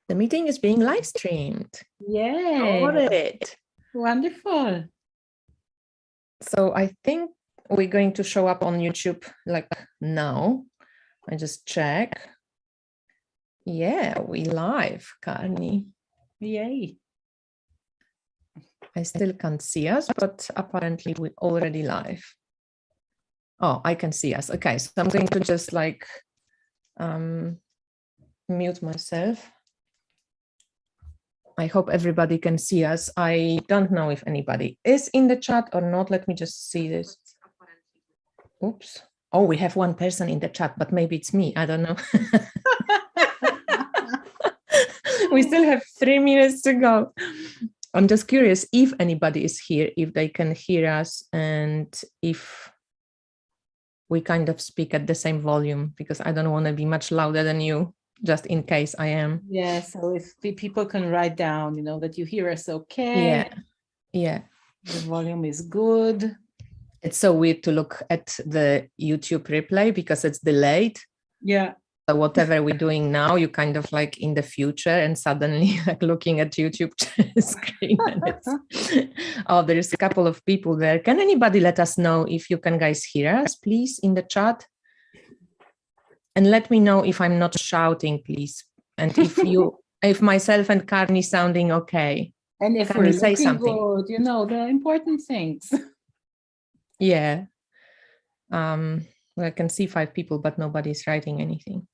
The meeting is being live streamed. Yay. Got it. Wonderful. So I think we're going to show up on YouTube like now. I just check. Yeah, we live, Carney. Yay. I still can't see us, but apparently we're already live. Oh, I can see us. Okay, so I'm going to just like mute myself. I hope everybody can see us. I don't know if anybody is in the chat or not. Let me just see this. Oops. Oh, we have one person in the chat, but maybe it's me. I don't know. We still have 3 minutes to go. I'm just curious if anybody is here, if they can hear us, and if we kind of speak at the same volume, because I don't want to be much louder than you, just in case I am. Yeah, so if people can write down, that you hear us okay. Yeah, yeah. The volume is good. It's so weird to look at the YouTube replay because it's delayed. Yeah. So whatever we're doing now, you kind of like in the future and suddenly like looking at YouTube screen. And oh, there's a couple of people there. Can anybody let us know if you can guys hear us, please, in the chat? And let me know if I'm not shouting, please. And if myself and Carney sounding okay. And if Carney, we're say looking something. good, the important things. Yeah. Well, I can see 5 people, but nobody's writing anything.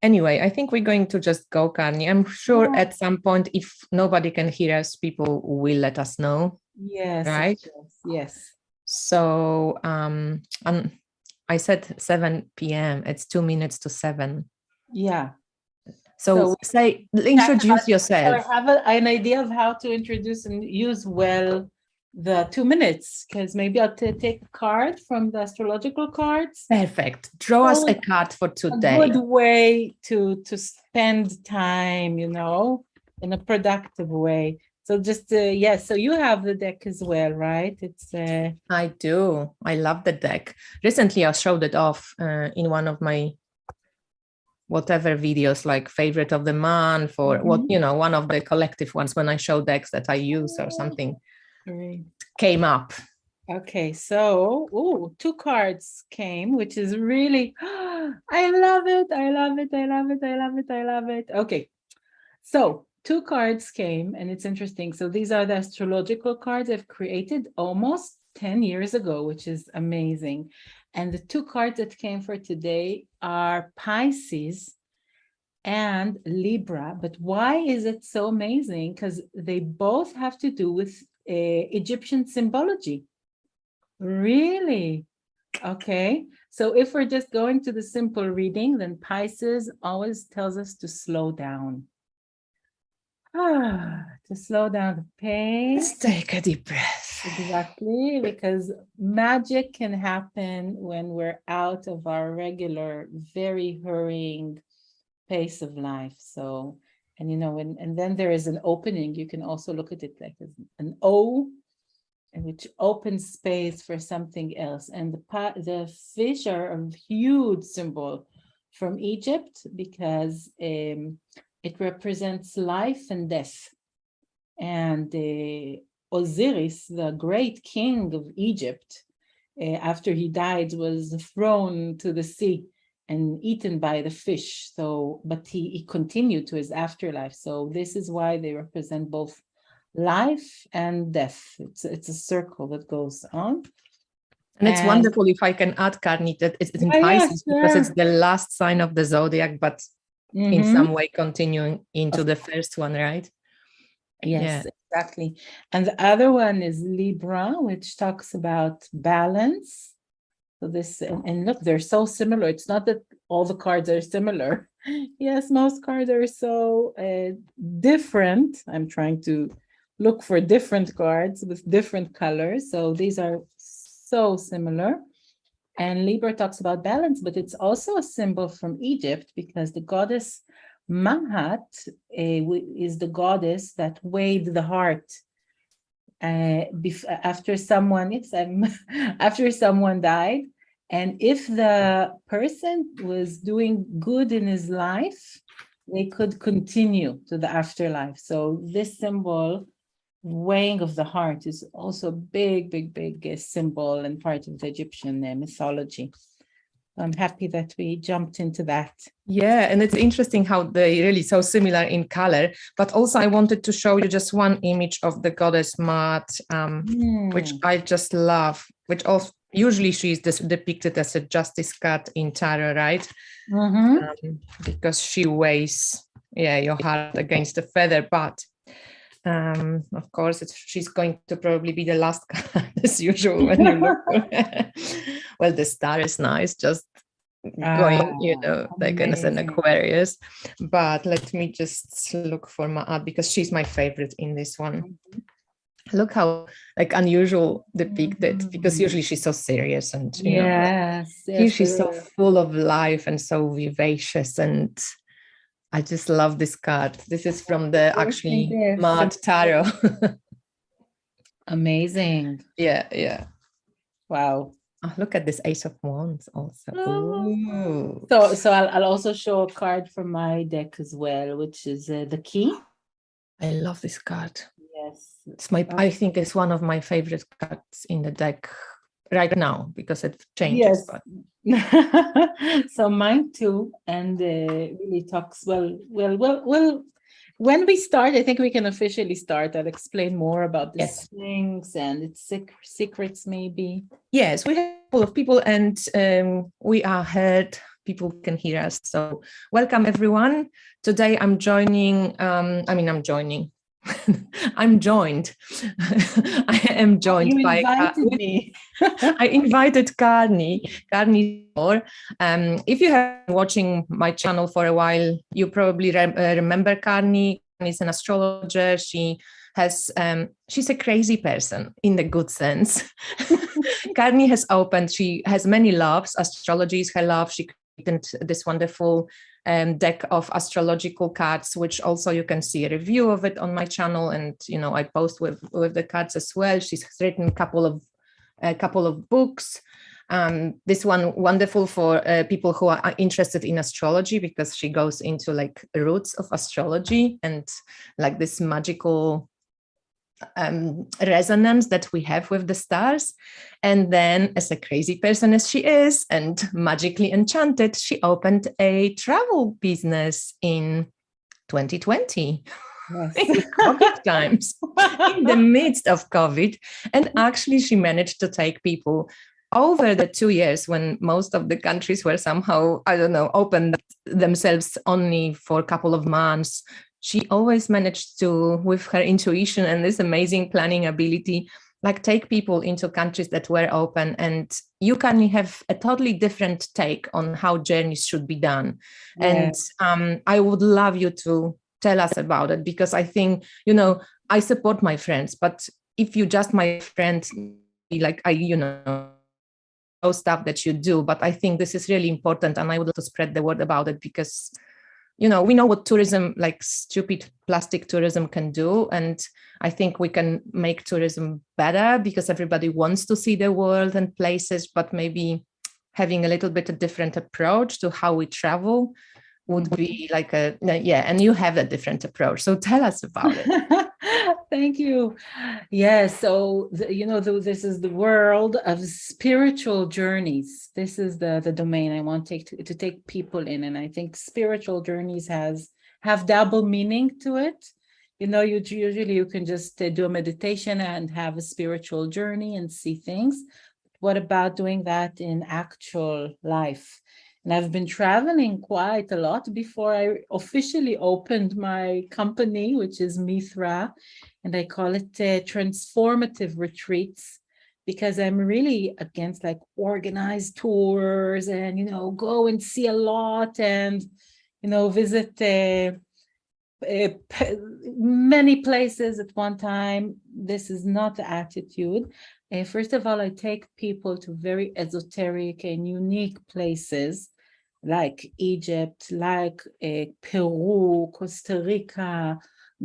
Anyway, I think we're going to just go, Carney. I'm sure at some point, if nobody can hear us, people will let us know. Yes. Right? Yes. So I said 7 p.m. It's 2 minutes to 7. Yeah. So introduce yourself. So I have an idea of how to introduce and use well the 2 minutes, because maybe I'll take a card from the astrological cards. Perfect. Draw us a card for today. A good way to spend time, in a productive way. So just, so you have the deck as well, right? It's I do. I love the deck. Recently, I showed it off in one of my whatever videos, like favorite of the month or one of the collective ones when I show decks that I use or something. Great. Came up. Okay, so 2 cards came, which is really, I love it. I love it. I love it. I love it. I love it. Okay, so 2 cards came, and it's interesting. So these are the astrological cards I've created almost 10 years ago, which is amazing. And the 2 cards that came for today are Pisces and Libra. But why is it so amazing? Because they both have to do with Egyptian symbology. Really? Okay. So if we're just going to the simple reading, then Pisces always tells us to slow down. To slow down the pace. Let's take a deep breath. Exactly, because magic can happen when we're out of our regular, very hurrying pace of life. So, and then there is an opening. You can also look at it like an O, which opens space for something else. And the fish are a huge symbol from Egypt because it represents life and death. And Osiris, the great king of Egypt, after he died, was thrown to the sea and eaten by the fish. But he continued to his afterlife. So this is why they represent both life and death. It's a circle that goes on. And it's wonderful if I can add, Carney, that it's in Pisces because it's the last sign of the zodiac, but in some way continuing into the first one, right? Yes, exactly. And the other one is Libra, which talks about balance. So this, and look, they're so similar. It's not that all the cards are similar. Yes, most cards are so different. I'm trying to look for different cards with different colors. So these are so similar. And Libra talks about balance, but it's also a symbol from Egypt because the goddess Mahat is the goddess that weighed the heart after someone died, And if the person was doing good in his life, they could continue to the afterlife. So this symbol, weighing of the heart, is also a big, big, big symbol and part of the Egyptian mythology. I'm happy that we jumped into that. Yeah, and it's interesting how they really so similar in color. But also, I wanted to show you just one image of the goddess Maat, which I just love. Which also usually she's depicted as a justice card in tarot, right? Because she weighs, your heart against the feather. But of course, she's going to probably be the last card as usual when you look. Well, the star is nice, just going, like as an Aquarius. But let me just look for Ma'at because she's my favorite in this one. Look how like unusual depicted, because usually she's so serious and here she's so full of life and so vivacious, and I just love this card. This is from the actually Ma'at tarot. Amazing. Yeah. Wow. Oh, look at this Ace of Wands also. Ooh. So I'll also show a card from my deck as well, which is the Key. I love this card. Yes. It's I think it's one of my favorite cards in the deck right now because it changes. Yes. So mine too, and really talks well. When we start, I think we can officially start. I'll explain more about the Sphinx and its secrets, maybe. Yes, we have a couple of people, and we are heard. People can hear us. So welcome, everyone. Today I'm joining. I'm joined. I am joined you by. Invited me. I invited Karni Zor. If you have been watching my channel for a while, you probably remember Karni. Karni is an astrologer. She's a crazy person in the good sense. Karni has opened. She has many loves. Astrology is her love. She created this wonderful deck of astrological cards, which also you can see a review of it on my channel, and I post with the cards as well. She's written a couple of books. This one wonderful for people who are interested in astrology, because she goes into like roots of astrology and like this magical resonance that we have with the stars. And then, as a crazy person as she is and magically enchanted, she opened a travel business in 2020. Yes. In COVID times, in the midst of COVID. And actually, she managed to take people over the 2 years when most of the countries were somehow, opened themselves only for a couple of months. She always managed to, with her intuition and this amazing planning ability, like take people into countries that were open, and you can have a totally different take on how journeys should be done. Yeah. And I would love you to tell us about it, because I think, I support my friends, but if you just my friend, like stuff that you do, but I think this is really important, and I would like to spread the word about it, because we know what tourism, like stupid plastic tourism, can do. And I think we can make tourism better, because everybody wants to see the world and places, but maybe having a little bit of different approach to how we travel would be like and you have a different approach. So tell us about it. Thank you. Yes. So, this is the world of spiritual journeys. This is the domain I want to take people in. And I think spiritual journeys have double meaning to it. Usually you can just do a meditation and have a spiritual journey and see things. What about doing that in actual life? And I've been traveling quite a lot before I officially opened my company, which is Mithra, and I call it transformative retreats, because I'm really against like organized tours and, go and see a lot and, visit many places at one time. This is not the attitude. First of all, I take people to very esoteric and unique places like Egypt, like Peru, Costa Rica,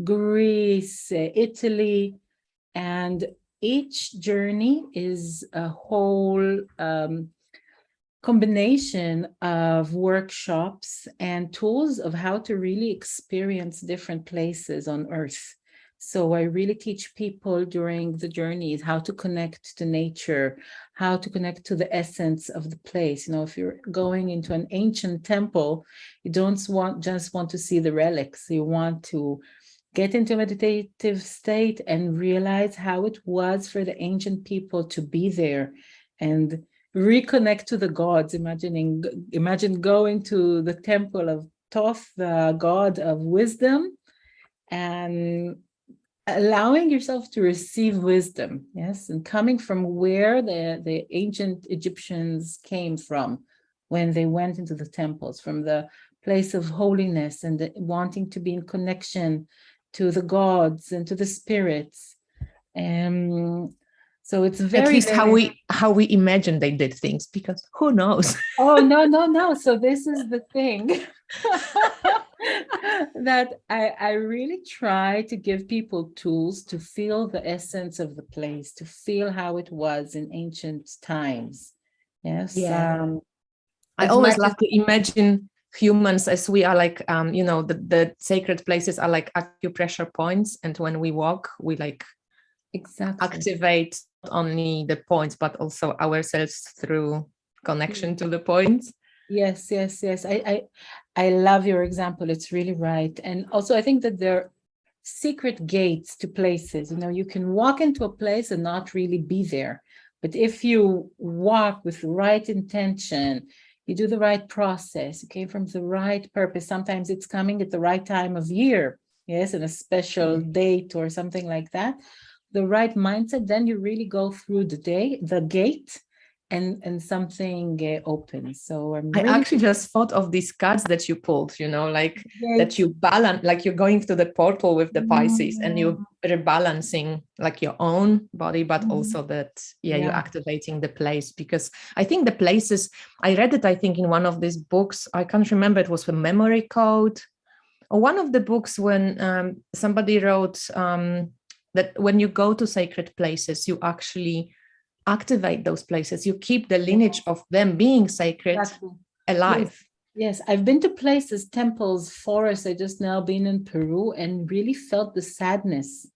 Greece, Italy, and each journey is a whole combination of workshops and tools of how to really experience different places on Earth. So I really teach people during the journeys how to connect to nature, how to connect to the essence of the place. You know, if you're going into an ancient temple, you don't just want to see the relics. You want to get into a meditative state and realize how it was for the ancient people to be there and reconnect to the gods. Imagine going to the temple of Thoth, the god of wisdom, and allowing yourself to receive wisdom, yes, and coming from where the ancient Egyptians came from when they went into the temples, from the place of holiness and wanting to be in connection to the gods and to the spirits. So it's very, at least very... how we imagine they did things, because who knows? Oh, no. So this is the thing that I really try to give people tools to feel the essence of the place, to feel how it was in ancient times. Yes. Yeah. I always love to imagine humans as we are, like, you know, the sacred places are like acupressure points. And when we walk, we like activate not only the points, but also ourselves through connection to the points. Yes. I love your example. It's really right. And also, I think that there are secret gates to places. You know, you can walk into a place and not really be there. But if you walk with the right intention, you do the right process, you came from the right purpose. Sometimes it's coming at the right time of year, yes, and a special date or something like that. The right mindset, then you really go through the gate, and something opens. So I actually just thought of these cards that you pulled, you know, like that you balance, like you're going through the portal with the Pisces and you're rebalancing like your own body, but also that, you're activating the place. Because I think the places, I read it, I think in one of these books, I can't remember, it was a memory code or one of the books when somebody wrote that when you go to sacred places, you actually activate those places. You keep the lineage of them being sacred alive. Yes, I've been to places, temples, forests. I just now been in Peru and really felt the sadness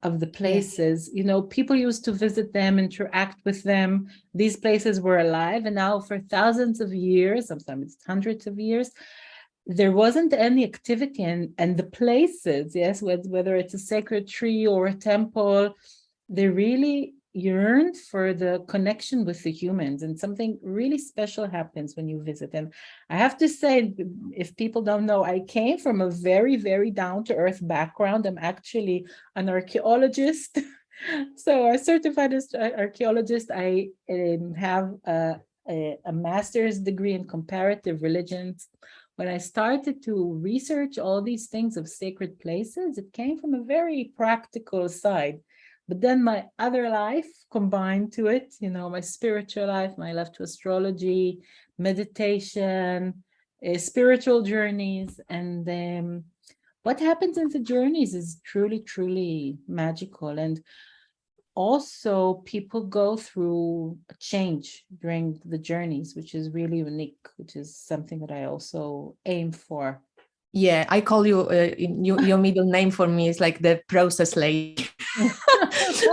of the places. You know, people used to visit them, interact with them. These places were alive, and now for thousands of years, sometimes hundreds of years, there wasn't any activity, and the places, yes, whether it's a sacred tree or a temple, they really yearned for the connection with the humans, and something really special happens when you visit. And I have to say, if people don't know, I came from a very, very down-to-earth background. I'm actually an archaeologist. So a certified archaeologist. I have a master's degree in comparative religions. When I started to research all these things of sacred places, it came from a very practical side. But then my other life combined to it, you know, my spiritual life, my love to astrology, meditation, spiritual journeys. And what happens in the journeys is truly, truly magical. And also people go through a change during the journeys, which is really unique, which is something that I also aim for. Yeah, I call you, your middle name for me is like the process lady.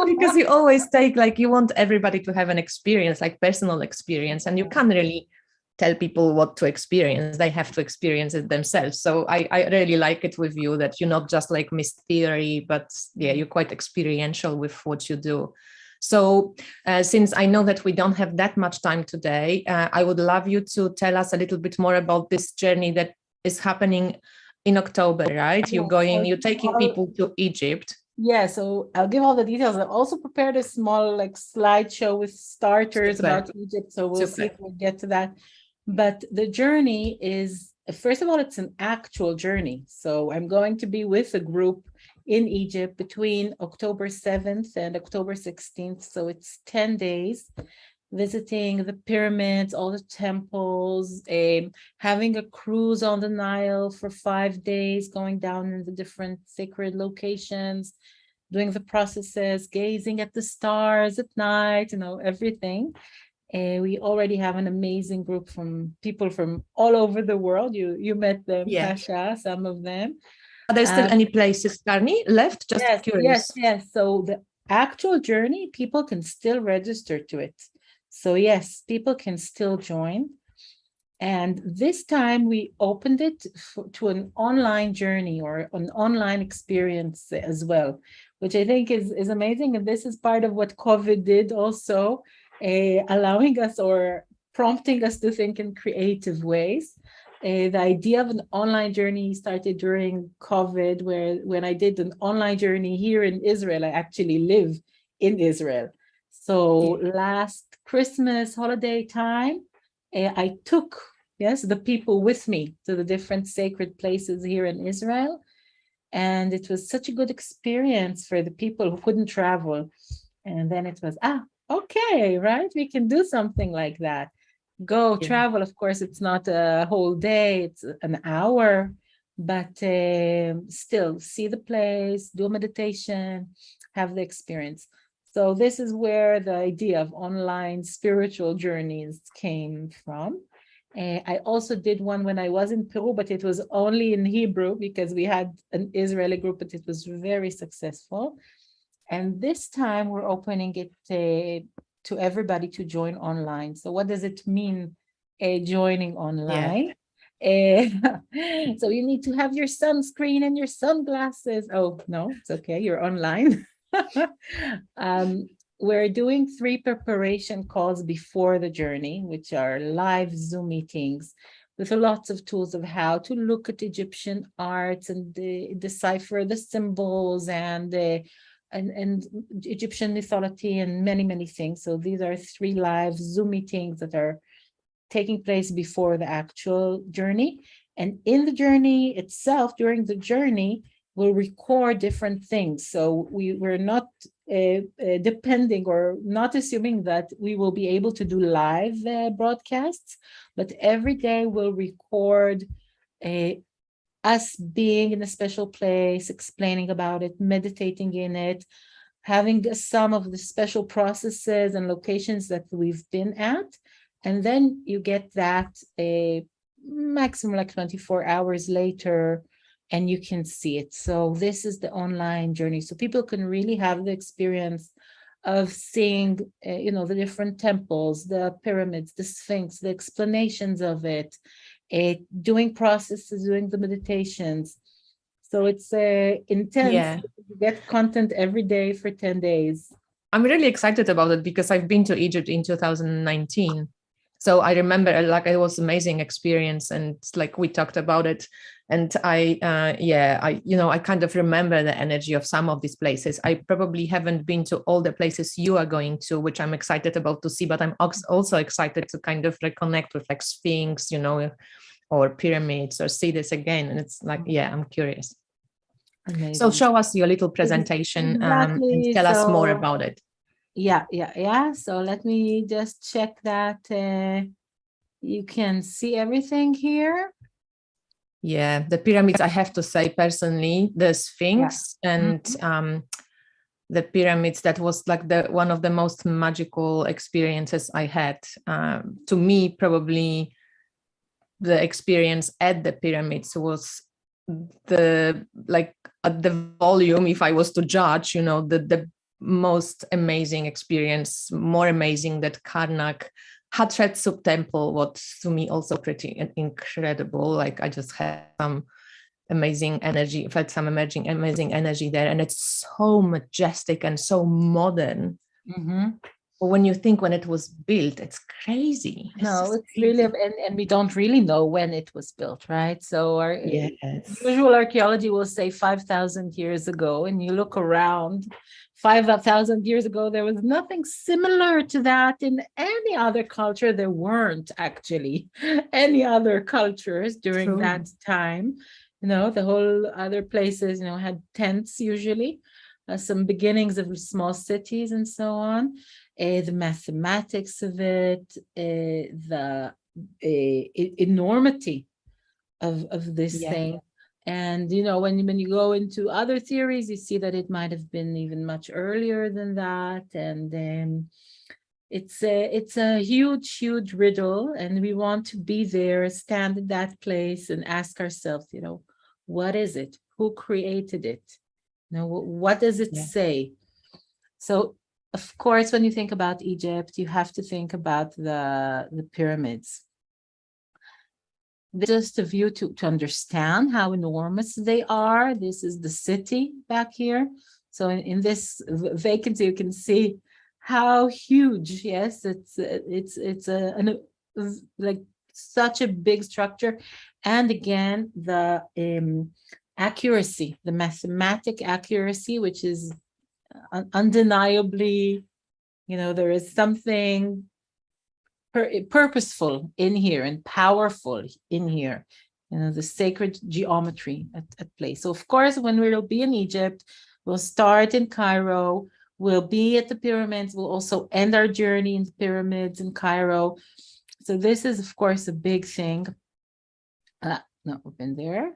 Because you always take, like, you want everybody to have an experience, like personal experience, and you can't really tell people what to experience. They have to experience it themselves. So I really like it with you that you're not just like Miss Theory, but you're quite experiential with what you do. So since I know that we don't have that much time today, I would love you to tell us a little bit more about this journey that is happening in October, right? You're taking people to Egypt. Yeah, so I'll give all the details. I've also prepared a small like slideshow with starters about Egypt. So we'll see if we'll get to that. But the journey is, first of all, it's an actual journey. So I'm going to be with a group in Egypt between October 7th and October 16th. So it's 10 days, visiting the pyramids, all the temples, having a cruise on the Nile for 5 days, going down in the different sacred locations, doing the processes, gazing at the stars at night, you know, everything. We already have an amazing group from people from all over the world. You met them, Yeah. Tasha, some of them. Are there still any places, Carney, left? Just curious. Yes. So the actual journey, people can still register to it. So yes, people can still join. And this time we opened it to an online journey or an online experience as well, which I think is amazing. And this is part of what COVID did also, allowing us or prompting us to think in creative ways. The idea of an online journey started during COVID, where when I did an online journey here in Israel, I actually live in Israel. So last Christmas holiday time, I took, yes, the people with me to the different sacred places here in Israel. And it was such a good experience for the people who couldn't travel. And then it was, okay, right? We can do something like that. Go travel. Of course, it's not a whole day, it's an hour, but still see the place, do a meditation, have the experience. So this is where the idea of online spiritual journeys came from. I also did one when I was in Peru, but it was only in Hebrew because we had an Israeli group, but it was very successful. And this time we're opening it to everybody to join online. So what does it mean, joining online? So you need to have your sunscreen and your sunglasses. Oh, no, it's okay. You're online. We're doing 3 preparation calls before the journey, which are live Zoom meetings with lots of tools of how to look at Egyptian arts and decipher the symbols and Egyptian mythology and many things. So these are 3 live Zoom meetings that are taking place before the actual journey. And in the journey itself, during the journey, we'll record different things. So we're not depending or not assuming that we will be able to do live broadcasts, but every day we'll record us being in a special place, explaining about it, meditating in it, having some of the special processes and locations that we've been at. And then you get that a maximum like 24 hours later, and you can see it. So this is the online journey. So people can really have the experience of seeing, the different temples, the pyramids, the Sphinx, the explanations of it, doing processes, doing the meditations. So it's intense. You get content every day for 10 days. I'm really excited about it because I've been to Egypt in 2019. So I remember it was amazing experience, and like we talked about it, and I kind of remember the energy of some of these places. I probably haven't been to all the places you are going to, which I'm excited about to see, but I'm also excited to kind of reconnect with like Sphinx, or pyramids, or see this again. And it's like, I'm curious. Amazing. So show us your little presentation and tell us more about it. Yeah. So let me just check that you can see everything here. Yeah, the pyramids, I have to say personally, the Sphinx and the pyramids, that was like one of the most magical experiences I had. To me, probably the experience at the pyramids was the volume, if I was to judge, the most amazing experience, more amazing that Karnak Hatshepsut temple, what to me also pretty incredible. Like I just had some amazing energy, felt some amazing energy there, and it's so majestic and so modern. But when you think when it was built, it's crazy. It's really, and we don't really know when it was built, right? So our usual archaeology will say 5,000 years ago, and you look around 5,000 years ago, there was nothing similar to that in any other culture. There weren't actually any other cultures during that time. The whole other places, had tents usually, some beginnings of small cities and so on. The mathematics of it, the enormity of this thing. And, when you go into other theories, you see that it might have been even much earlier than that. And it's a huge, huge riddle, and we want to be there, stand in that place, and ask ourselves, what is it? Who created it? What does it say? So, of course, when you think about Egypt, you have to think about the pyramids. Just a view to understand how enormous they are. This is the city back here. So in this vacancy, you can see how huge. Yes, it's like such a big structure, and again the accuracy, the mathematic accuracy, which is undeniably, there is something purposeful in here and powerful in here, the sacred geometry at play. So of course, when we'll be in Egypt, we'll start in Cairo, we'll be at the pyramids, we'll also end our journey in the pyramids in Cairo. So this is of course a big thing. No, we've been there.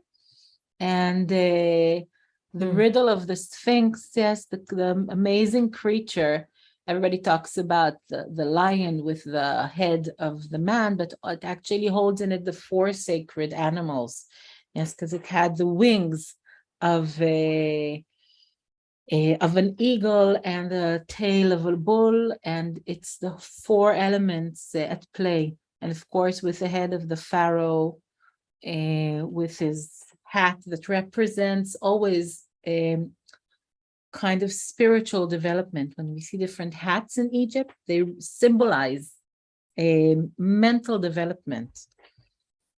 And the riddle of the Sphinx, yes, the amazing creature. Everybody talks about the lion with the head of the man, but it actually holds in it the 4 sacred animals. Yes, because it had the wings of an eagle and the tail of a bull, and it's the 4 elements at play. And of course, with the head of the pharaoh, with his hat that represents always kind of spiritual development. When we see different hats in Egypt, they symbolize a mental development.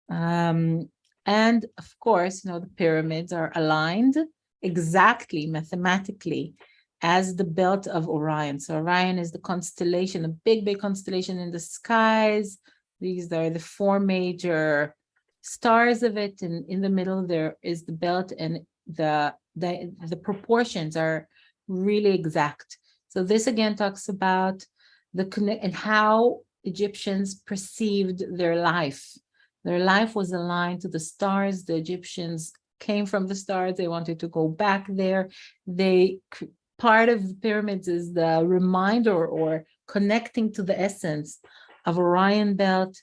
And of course, the pyramids are aligned exactly mathematically as the belt of Orion. So Orion is the constellation, a big, big constellation in the skies. These are the 4 major stars of it, and in the middle there is the belt, and the proportions are really exact. So this again talks about the connect and how Egyptians perceived their life. Their life was aligned to the stars. The Egyptians came from the stars. They wanted to go back there. Part of the pyramids is the reminder or connecting to the essence of Orion belt.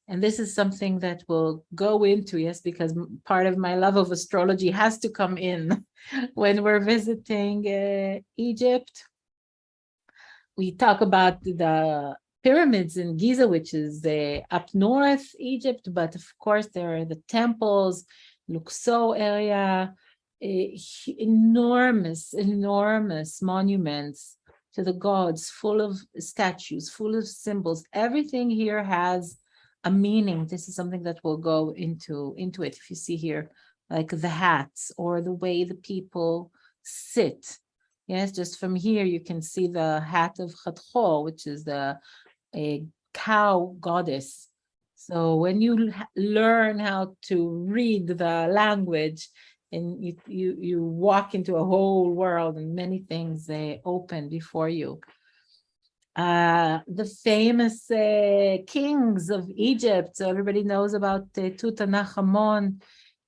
And this is something that we'll go into, yes, because part of my love of astrology has to come in when we're visiting Egypt. We talk about the pyramids in Giza, which is up north Egypt, but of course there are the temples, Luxor area, enormous monuments to the gods, full of statues, full of symbols. Everything here has a meaning. This is something that will go into it. If you see here, like the hats or the way the people sit. Yes, just from here you can see the hat of Hathor, which is a cow goddess. So when you learn how to read the language, and you walk into a whole world, and many things open before you. The famous kings of Egypt. So everybody knows about Tutankhamun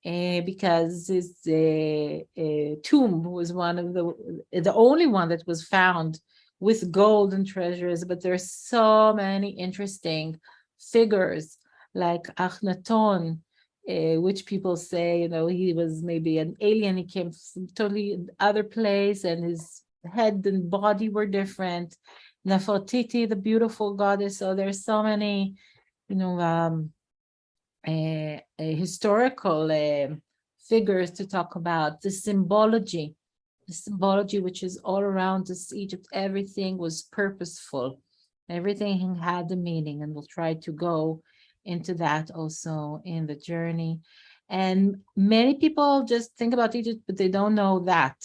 because his tomb was one of the only one that was found with gold and treasures. But there's so many interesting figures like Akhenaten, which people say, he was maybe an alien. He came from totally other place, and his head and body were different. Nefertiti, the beautiful goddess. So there's so many, historical figures to talk about. The symbology, which is all around this Egypt. Everything was purposeful. Everything had a meaning, and we'll try to go into that also in the journey. And many people just think about Egypt, but they don't know that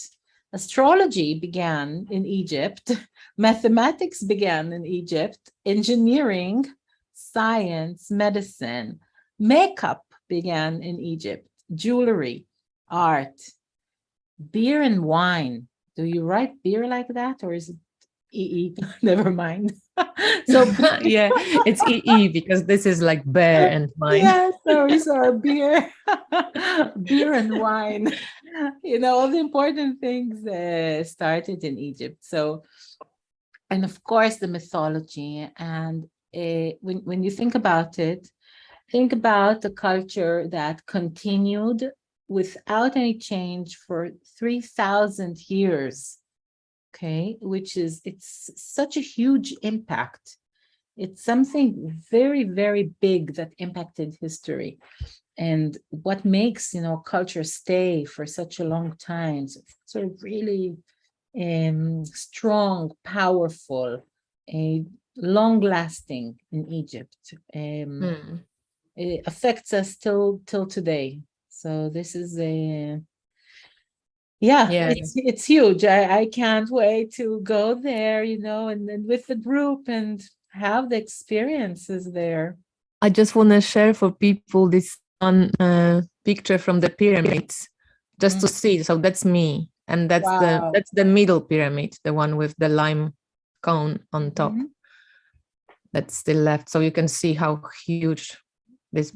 astrology began in Egypt, mathematics began in Egypt, engineering, science, medicine, makeup began in Egypt, jewelry, art, beer and wine. Do you write beer like that, or is it EE? Never mind. So yeah, it's EE because this is like bear and wine. Yeah, sorry, beer, beer and wine. All the important things started in Egypt. So And of course, the mythology. And when you think about it, think about the culture that continued without any change for 3,000 years. Okay, it's such a huge impact. It's something very, very big that impacted history. And what makes, culture stay for such a long time, sort of really strong, powerful, long lasting in Egypt. It affects us till today. So this is it's huge. I can't wait to go there, and then with the group and have the experiences there. I just want to share for people this one picture from the pyramids, just to see. So that's me, and that's the middle pyramid, the one with the lime cone on top. That's still left, so you can see how huge this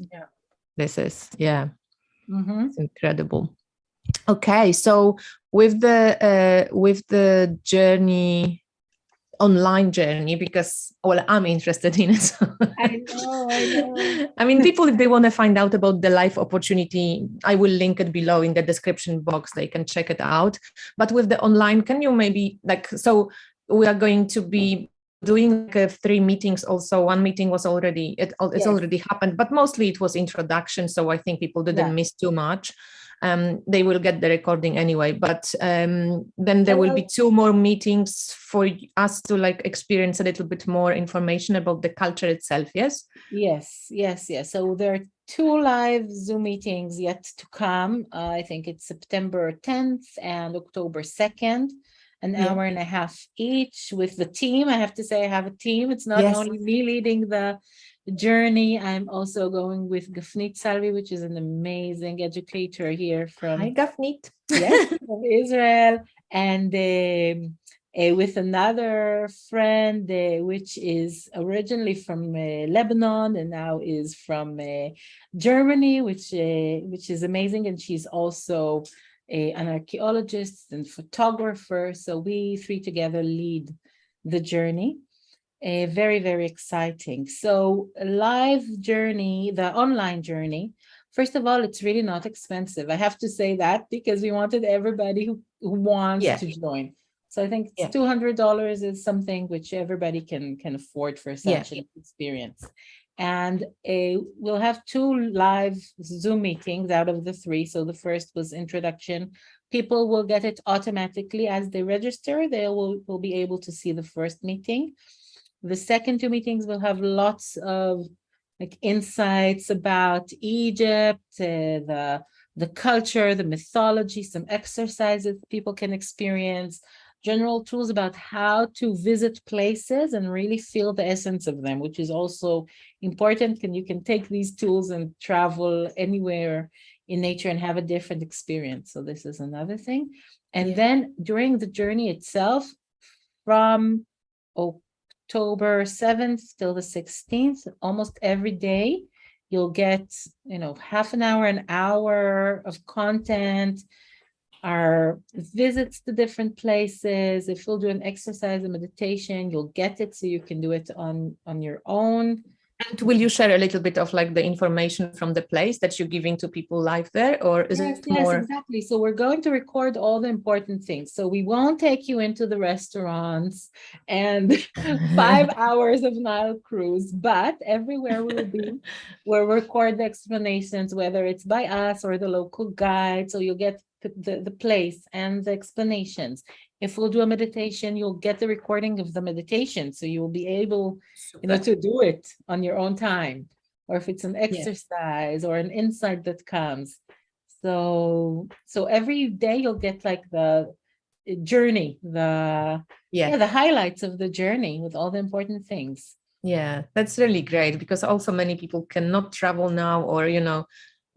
is. It's incredible. Okay, so with the journey, online journey, because I'm interested in it. So. I know. I mean, people, if they want to find out about the life opportunity, I will link it below in the description box. They can check it out. But with the online, can you maybe so we are going to be doing 3 meetings also. One meeting was already, it's already happened, but mostly it was introduction. So I think people didn't miss too much. They will get the recording anyway, but then there will be 2 more meetings for us to experience a little bit more information about the culture itself. Yes. So there are 2 live Zoom meetings yet to come. I think it's September 10th and October 2nd, an hour and a half each with the team. I have to say I have a team. It's not only me leading the journey. I'm also going with Gafnit Salvi, which is an amazing educator here from Gafnit. From Israel, and with another friend, which is originally from Lebanon and now is from Germany, which is amazing, and she's also an archaeologist and photographer. So we 3 together lead the journey. Very, very exciting. So live journey, the online journey, first of all, it's really not expensive. I have to say that because we wanted everybody who wants to join. So I think it's $200 is something which everybody can afford for such an experience. And we'll have 2 live Zoom meetings out of the 3. So the first was introduction. People will get it automatically as they register. They will be able to see the first meeting. The second 2 meetings will have lots of insights about Egypt, the culture, the mythology, some exercises people can experience, general tools about how to visit places and really feel the essence of them, which is also important. And you can take these tools and travel anywhere in nature and have a different experience. So this is another thing. And then during the journey itself, from October 7th till the 16th, almost every day, you'll get, half an hour of content, our visits to different places. If you'll do an exercise, a meditation, you'll get it so you can do it on your own. And will you share a little bit of the information from the place that you're giving to people live there, or is it more? Yes, exactly. So we're going to record all the important things. So we won't take you into the restaurants and 5 hours of Nile cruise, but everywhere we'll be, we'll record the explanations, whether it's by us or the local guide. So you'll get the place and the explanations. If we'll do a meditation, you'll get the recording of the meditation. So you'll be able, to do it on your own time. Or if it's an exercise or an insight that comes. So every day you'll get the journey, the highlights of the journey with all the important things. Yeah, that's really great, because also many people cannot travel now, or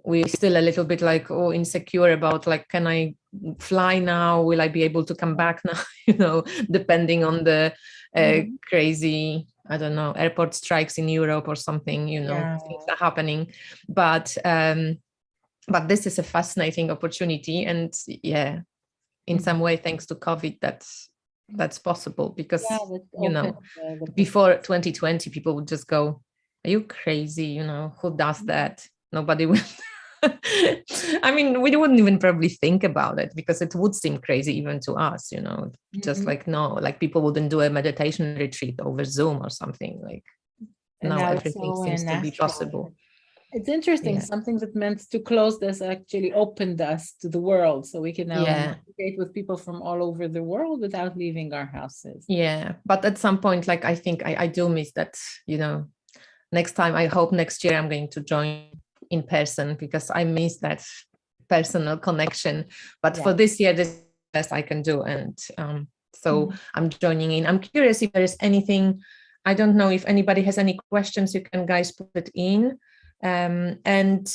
we're still a little bit insecure about can I fly now? Will I be able to come back now? Depending on the crazy, I don't know, airport strikes in Europe or something, things are happening. But this is a fascinating opportunity. And in some way, thanks to COVID, that that's possible, because Yeah, that you know, opened the before 2020 people would just go, are you crazy, you know, who does that? Nobody will. I mean, we wouldn't even probably think about it, because it would seem crazy even to us, you know, just like, no, like people wouldn't do a meditation retreat over Zoom or something. Like And now now it's everything so seems to be natural. possible. It's interesting. Yeah. Something that meant to close us actually opened us to the world. So we can now Yeah. communicate with people from all over the world without leaving our houses. Yeah. But at some point, like, I think I do miss that, you know, next time, I hope next year I'm going to join in person, because I miss that personal connection. But Yeah. for this year, this is the best I can do. And so I'm joining in. I'm curious if there is anything, I don't know if anybody has any questions, you can guys put it in. And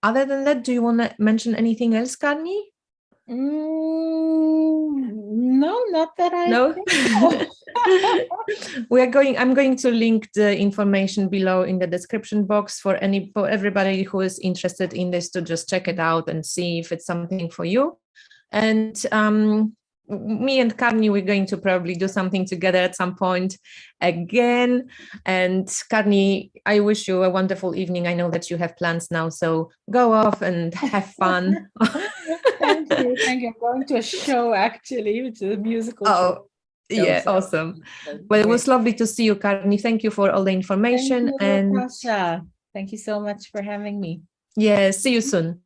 other than that, do you want to mention anything else, Karni? No, not that I No. think so. I'm going to link the information below in the description box for everybody who is interested in this, to just check it out and see if it's something for you. And me and Carney, we're going to probably do something together at some point again. And Carney, I wish you a wonderful evening. I know that you have plans now, so go off and have fun. Thank you. Thank you. I'm going to a show, actually, which is a musical show. Yeah, So, awesome. Well, it was lovely to see you, Carney. Thank you for all the information. Thank you, And Natasha. Thank you so much for having me. yeah, see you soon.